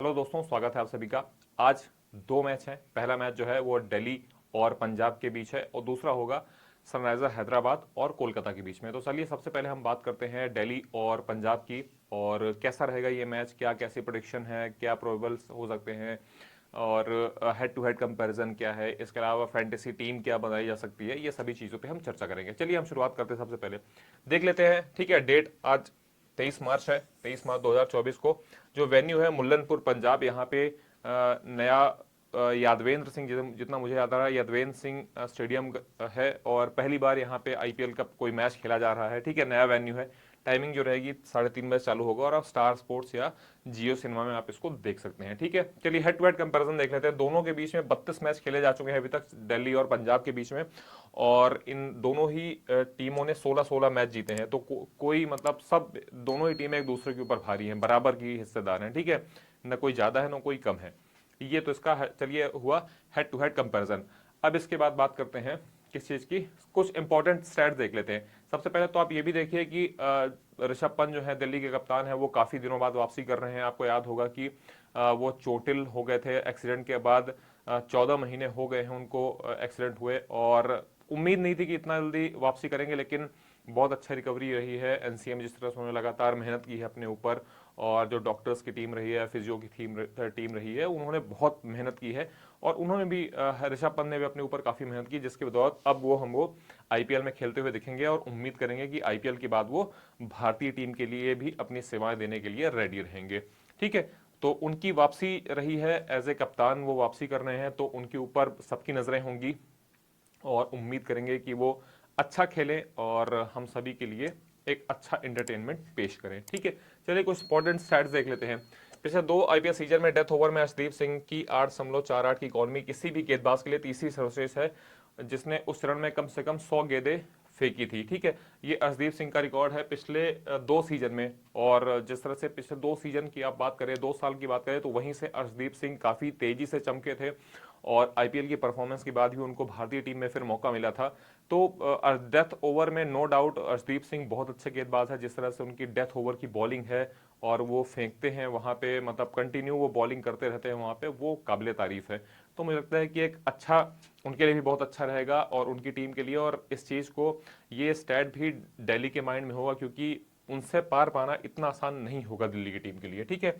Hello दोस्तों, स्वागत है आप सभी का। आज दो मैच हैं। पहला मैच जो है वो दिल्ली और पंजाब के बीच है और दूसरा होगा सनराइजर हैदराबाद और कोलकाता के बीच में। तो चलिए सबसे पहले हम बात करते हैं दिल्ली और पंजाब की, और कैसा रहेगा ये मैच, क्या कैसी प्रेडिक्शन है, क्या प्रोबेबल्स हो सकते हैं, और हेड टू हेड कंपैरिजन क्या है, इसके अलावा फैंटेसी टीम क्या बनाई जा सकती है, ये सभी चीज़ों पे हम चर्चा करेंगे। चलिए हम शुरुआत करते हैं। सबसे पहले देख लेते हैं, ठीक है। डेट आज 23 मार्च है, 23 मार्च 2024 को। जो वेन्यू है मुल्लनपुर पंजाब। यहाँ पे नया यादवेंद्र सिंह, जितना मुझे याद आ रहा है, यादवेंद्र सिंह स्टेडियम है और पहली बार यहाँ पे आईपीएल का कोई मैच खेला जा रहा है, ठीक है। नया वेन्यू है। टाइमिंग जो रहेगी 3:30 चालू होगा और आप स्टार स्पोर्ट्स या जियो सिनेमा में आप इसको देख सकते हैं, ठीक है। चलिए हेड टू हेड कंपैरिजन देख लेते हैं। दोनों के बीच में 32 मैच खेले जा चुके हैं अभी तक, दिल्ली और पंजाब के बीच में, और इन दोनों ही टीमों ने 16-16 मैच जीते हैं। तो कोई मतलब सब दोनों ही टीमें एक दूसरे के ऊपर भारी हैं, बराबर की हिस्सेदार हैं, ठीक है। न कोई ज्यादा है न कोई कम है। ये तो इसका चलिए हुआ हेड टू हेड कंपैरिजन। अब इसके बाद बात करते हैं किस चीज की, कुछ इंपॉर्टेंट स्टैट्स देख लेते हैं। सबसे पहले तो आप ये भी देखिए कि ऋषभ पंत जो है दिल्ली के कप्तान है, वो काफी दिनों बाद वापसी कर रहे हैं। आपको याद होगा कि वो चोटिल हो गए थे एक्सीडेंट के बाद। 14 महीने हो गए हैं उनको एक्सीडेंट हुए, और उम्मीद नहीं थी कि इतना जल्दी वापसी करेंगे, लेकिन बहुत अच्छा रिकवरी रही है। एनसीए में जिस तरह से उन्होंने लगातार मेहनत की है अपने ऊपर, और जो डॉक्टर्स की टीम रही है, फिजियो की टीम रही है, उन्होंने बहुत मेहनत की है। और उन्होंने भी ऋषभ पंत ने भी अपने ऊपर काफी मेहनत की, जिसके बदौलत अब वो हमको आईपीएल में खेलते हुए दिखेंगे, और उम्मीद करेंगे कि आईपीएल के बाद वो भारतीय टीम के लिए भी अपनी सेवाएं देने के लिए रेडी रहेंगे, ठीक है। तो उनकी वापसी रही है, एज ए कप्तान वो वापसी कर रहे हैं, तो उनके ऊपर सबकी नजरें होंगी और उम्मीद करेंगे कि वो अच्छा खेलें और हम सभी के लिए एक अच्छा एंटरटेनमेंट पेश करें, ठीक है। चलिए कुछ इंपॉर्टेंट स्टैट्स देख लेते हैं। पिछले 2 आईपीएल सीजन में डेथ ओवर में अर्शदीप सिंह की 8.48 की इकॉनमी किसी भी गेंदबाज के लिए तीसरी सर्वश्रेष्ठ है, जिसने उस चरण में कम से कम 100 गेंदें फेंकी थी, ठीक है। ये अर्शदीप सिंह का रिकॉर्ड है पिछले 2 सीजन में। और जिस तरह से पिछले 2 सीजन की आप बात करें, 2 साल की बात करें, तो वहीं से अर्शदीप सिंह काफी तेजी से चमके थे, और आईपीएल की परफॉर्मेंस के बाद भी उनको भारतीय टीम में फिर मौका मिला था। तो डेथ ओवर में नो डाउट अर्शदीप सिंह बहुत अच्छे गेंदबाज है। जिस तरह से उनकी डेथ ओवर की बॉलिंग है और वो फेंकते हैं वहां पे, मतलब कंटिन्यू वो बॉलिंग करते रहते हैं वहां पे, वो काबिले तारीफ है। तो मुझे लगता है कि एक अच्छा उनके लिए भी बहुत अच्छा रहेगा और उनकी टीम के लिए। और इस चीज को, ये स्टैट भी दिल्ली के माइंड में होगा, क्योंकि उनसे पार पाना इतना आसान नहीं होगा दिल्ली की टीम के लिए, ठीक है।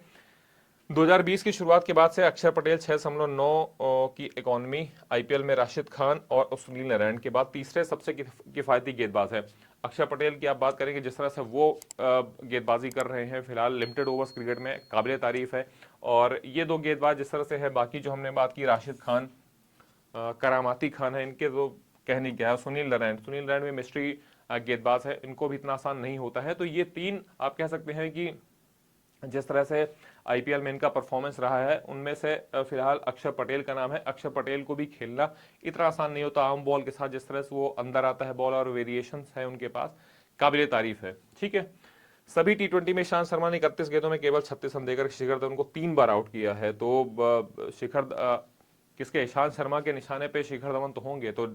2020 की शुरुआत के बाद से अक्षर पटेल 6.9 की इकॉनमी, आईपीएल में राशिद खान और सुनील नारायण के बाद तीसरे सबसे किफायती गेंदबाज है। अक्षर पटेल की आप बात करेंगे, जिस तरह से वो गेंदबाजी कर रहे हैं फिलहाल लिमिटेड ओवर्स क्रिकेट में, काबिले तारीफ है। और ये दो गेंदबाज जिस तरह से है, बाकी जो हमने बात की राशिद खान, करामाती खान है, इनके तो कहने क्या है। सुनील नारायण में मिस्ट्री गेंदबाज है, इनको भी इतना आसान नहीं होता है। तो ये तीन आप कह सकते हैं कि जिस तरह से आईपीएल में इनका परफॉर्मेंस रहा है, उनमें से फिलहाल अक्षर पटेल का नाम है। अक्षर पटेल को भी खेलना इतना आसान नहीं होता आम बॉल के साथ, जिस तरह से वो अंदर आता है बॉल और वेरिएशंस है उनके पास, काबिले तारीफ है, ठीक है। सभी टी20 में ईशांत शर्मा ने 31 गेंदों में केवल 36 रन देकर शिखर धवन को 3 बार आउट किया है। तो किसके, ईशांत शर्मा के निशाने पे शिखर धवन तो होंगे, तो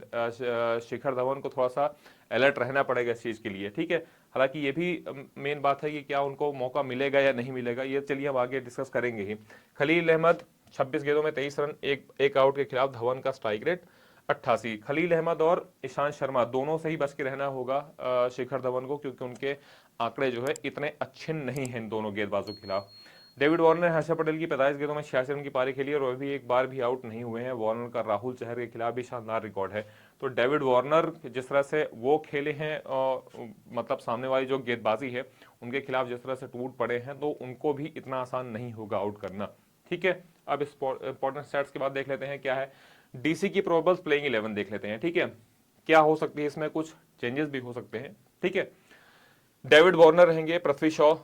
शिखर धवन को थोड़ा सा अलर्ट रहना पड़ेगा इस चीज के लिए, ठीक है। हालांकि ये भी मेन बात है कि क्या उनको मौका मिलेगा या नहीं मिलेगा, ये चलिए हम आगे डिस्कस करेंगे ही। खलील अहमद 26 गेंदों में 23 रन, एक आउट के खिलाफ धवन का स्ट्राइक रेट 88। खलील अहमद और ईशांत शर्मा दोनों से ही बच के रहना होगा शिखर धवन को, क्योंकि उनके आंकड़े जो है इतने अच्छे नहीं हैं इन दोनों गेंदबाजों के खिलाफ। डेविड वार्नर ने हर्षल पटेल की 45 गेंदों में 86 रन की पारी खेली और वह भी एक बार भी आउट नहीं हुए हैं। वार्नर का राहुल चहर के खिलाफ भी शानदार रिकॉर्ड है। तो डेविड वार्नर जिस तरह से वो खेले हैं, मतलब सामने वाली जो गेंदबाजी है उनके खिलाफ जिस तरह से टूट पड़े हैं, तो उनको भी इतना आसान नहीं होगा आउट करना, ठीक है। अब इंपॉर्टेंट स्टैट्स के बाद देख लेते हैं क्या है। डीसी की प्रोबेबल प्लेइंग 11 देख लेते हैं, ठीक है। क्या हो सकती है इसमें, कुछ चेंजेस भी हो सकते हैं, ठीक है। डेविड वार्नर रहेंगे, पृथ्वी शॉ,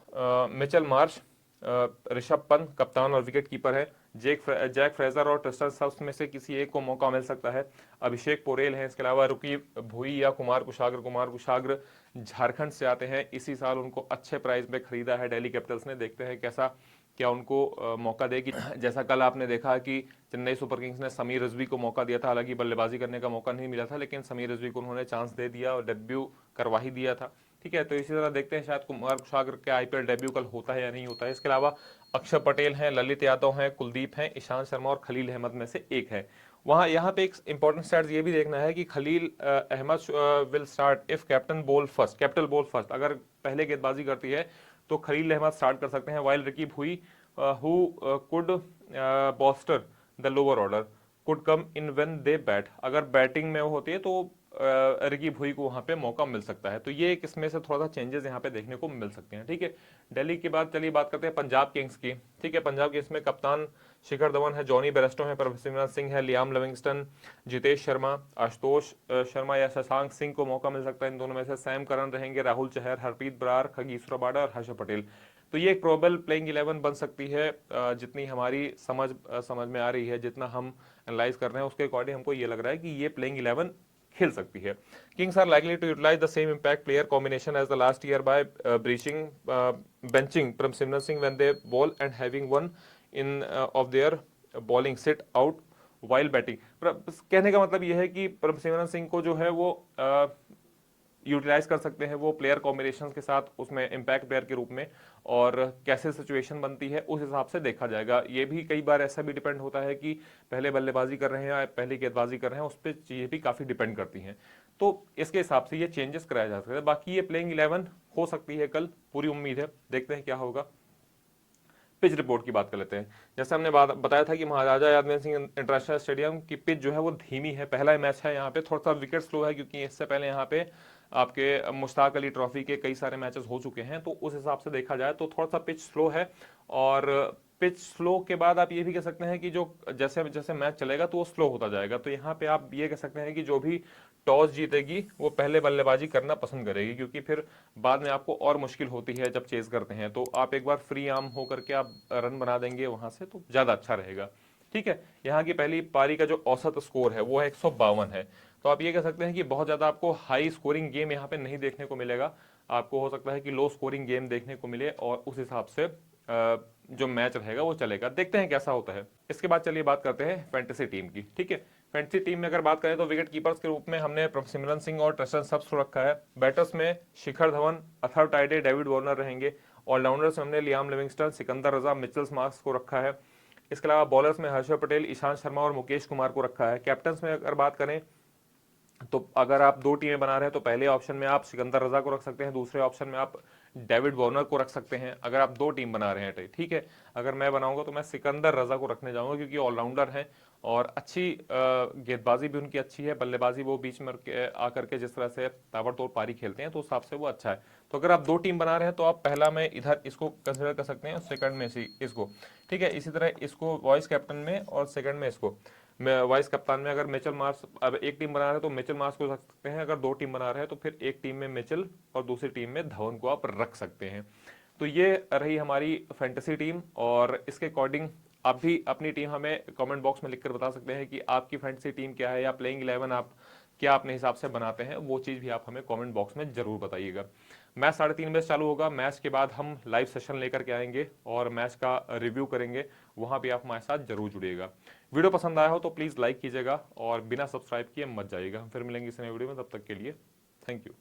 मिचेल मार्श, ऋषभ पंत कप्तान और विकेट कीपर है। जैक फ्रेजर और ट्रिस्टन स्टब्स में से किसी एक को मौका मिल सकता है। अभिषेक पोरेल है, इसके अलावा रुकी भुई या कुमार कुशाग्र झारखंड से आते हैं। इसी साल उनको अच्छे प्राइस में खरीदा है दिल्ली कैपिटल्स ने, देखते हैं कैसा क्या उनको मौका देगी। जैसा कल आपने देखा कि चेन्नई सुपर किंग्स ने समीर रिजवी को मौका दिया था, हालांकि बल्लेबाजी करने का मौका नहीं मिला था, लेकिन समीर रिजवी को उन्होंने चांस दे दिया और डेब्यू करवा ही दिया था। ठीक है, तो इसी तरह देखते हैं शायद कुमार सागर के आईपीएल डेब्यू कल होता है या नहीं होता है। इसके अलावा अक्षर पटेल हैं, ललित यादव हैं, कुलदीप हैं, ईशांत शर्मा और खलील अहमद में से एक है। वहाँ यहाँ पे एक इंपॉर्टेंट स्टैट्स ये भी देखना है कि Khaleel Ahmed will start if captain bowl first, captain bowl first, अगर पहले गेंदबाजी करती है तो खलील अहमद स्टार्ट कर सकते हैं, while Ricky Bhui who could bolster the lower order could come in when they bat, अगर बैटिंग में वो होती है तो रिकी भुई को वहां पे मौका मिल सकता है। तो ये एक इसमें से थोड़ा सा चेंजेस यहाँ पे देखने को मिल सकते हैं। ठीक है, दिल्ली के बाद चलिए बात करते हैं पंजाब किंग्स की। ठीक है, पंजाब किंग्स में कप्तान शिखर धवन है, जॉनी बेयरस्टो है, प्रभसिमरन सिंह है, लियाम लिविंगस्टन, जितेश शर्मा, आशुतोष शर्मा या शशांक सिंह को मौका मिल सकता है इन दोनों में से। सैम करन रहेंगे, राहुल चहर, हरप्रीत बरार, खगीसुर बाडा और हर्षद पटेल। तो ये एक प्रोबेबल प्लेइंग 11 बन सकती है, जितनी हमारी समझ में आ रही है, जितना हम एनालाइज कर रहे हैं उसके अकॉर्डिंग हमको ये लग रहा है कि ये प्लेइंग 11 खेल सकती है। Kings are likely to utilize the same impact player combination as the last year by benching Prabhsimran Singh when they bowl and having one in of their bowling sit out while batting। कहने का मतलब यह है कि प्रभसिमरन सिंह को जो है वो यूटिलाइज कर सकते हैं वो प्लेयर कॉम्बिनेशन के साथ उसमें इम्पैक्ट प्लेयर के रूप में, और कैसे सिचुएशन बनती है उस हिसाब से देखा जाएगा। ये भी कई बार ऐसा भी डिपेंड होता है कि पहले बल्लेबाजी कर रहे हैं या पहले गेंदबाजी कर रहे हैं, उस पर चीजें भी काफी डिपेंड करती हैं। तो इसके हिसाब से ये चेंजेस कराया जा सकता है। बाकी ये प्लेइंग 11 हो सकती है कल, पूरी उम्मीद है, देखते हैं क्या होगा। पिच रिपोर्ट की बात कर लेते हैं। जैसे हमने बताया था कि महाराजा यादव सिंह इंटरनेशनल स्टेडियम की पिच जो है वो धीमी है, पहला मैच है यहाँ पे, थोड़ा सा विकेट स्लो है क्योंकि इससे पहले यहाँ पे आपके मुश्ताक अली ट्रॉफी के कई सारे मैचेस हो चुके हैं, तो उस हिसाब से देखा जाए तो थोड़ा सा पिच स्लो है। और पिच स्लो के बाद आप ये भी कह सकते हैं कि जो जैसे जैसे मैच चलेगा तो वो स्लो होता जाएगा। तो यहाँ पे आप ये कह सकते हैं कि जो भी टॉस जीतेगी वो पहले बल्लेबाजी करना पसंद करेगी, क्योंकि फिर बाद में आपको और मुश्किल होती है जब चेज करते हैं। तो आप एक बार फ्री आर्म होकर के आप रन बना देंगे वहां से तो ज्यादा अच्छा रहेगा। ठीक है, यहाँ की पहली पारी का जो औसत स्कोर है वो है 152 है। तो आप ये कह सकते हैं कि बहुत ज्यादा आपको हाई स्कोरिंग गेम यहाँ पे नहीं देखने को मिलेगा, आपको हो सकता है कि लो स्कोरिंग गेम देखने को मिले, और उस हिसाब से जो मैच रहेगा वो चलेगा। देखते हैं कैसा होता है। इसके बाद चलिए बात करते हैं फैंटेसी टीम की। ठीक है, फैंटेसी टीम में अगर बात करें तो विकेट कीपर्स के रूप में हमने प्रभसिमरन सिंह और ट्रेस्टन सब्स को रखा है। बैटर्स में शिखर धवन, अथर्व टाइडे, डेविड वार्नर रहेंगे। ऑलराउंडर्स में हमने लियाम लिविंगस्टन, सिकंदर रजा, मिचेल मार्क्स को रखा है। इसके अलावा बॉलर्स में हर्षद पटेल, ईशांत शर्मा और मुकेश कुमार को रखा है। कैप्टन्स में अगर बात करें तो अगर आप दो टीमें बना रहे हैं तो पहले ऑप्शन में आप सिकंदर रजा को रख सकते हैं, दूसरे ऑप्शन में आप डेविड वार्नर को रख सकते हैं, अगर आप दो टीम बना रहे हैं। ठीक है, अगर मैं बनाऊंगा तो मैं सिकंदर रजा को रखने जाऊंगा क्योंकि ऑलराउंडर हैं और अच्छी गेंदबाजी भी उनकी अच्छी है, बल्लेबाजी वो बीच में आकर के जिस तरह से ताबड़तोड़ पारी खेलते हैं तो उस हिसाब से वो अच्छा है। तो अगर आप दो टीम बना रहे हैं तो आप पहला में इधर इसको कंसिडर कर सकते हैं और सेकंड में इसको। ठीक है, इसी तरह इसको वाइस कैप्टन में और सेकंड में इसको वाइस कप्तान में अगर मिचेल मार्क्स, अब एक टीम बना रहे हैं तो मिचेल मार्क्स को रख सकते हैं, अगर दो टीम बना रहे हैं तो फिर एक टीम में मिचेल और दूसरी टीम में धवन को आप रख सकते हैं। तो ये रही हमारी फैंटेसी टीम, और इसके अकॉर्डिंग आप भी अपनी टीम हमें कमेंट बॉक्स में लिखकर बता सकते हैं कि आपकी फैंटेसी टीम क्या है, या प्लेइंग 11 आप क्या अपने हिसाब से बनाते हैं, वो चीज़ भी आप हमें कमेंट बॉक्स में जरूर बताइएगा। मैच 3:30 बजे चालू होगा। मैच के बाद हम लाइव सेशन लेकर के आएंगे और मैच का रिव्यू करेंगे, वहां भी आप हमारे साथ जरूर जुड़िएगा। वीडियो पसंद आया हो तो प्लीज़ लाइक कीजिएगा और बिना सब्सक्राइब किए मत जाइएगा। हम फिर मिलेंगे इस नए वीडियो में, तब तक के लिए थैंक यू।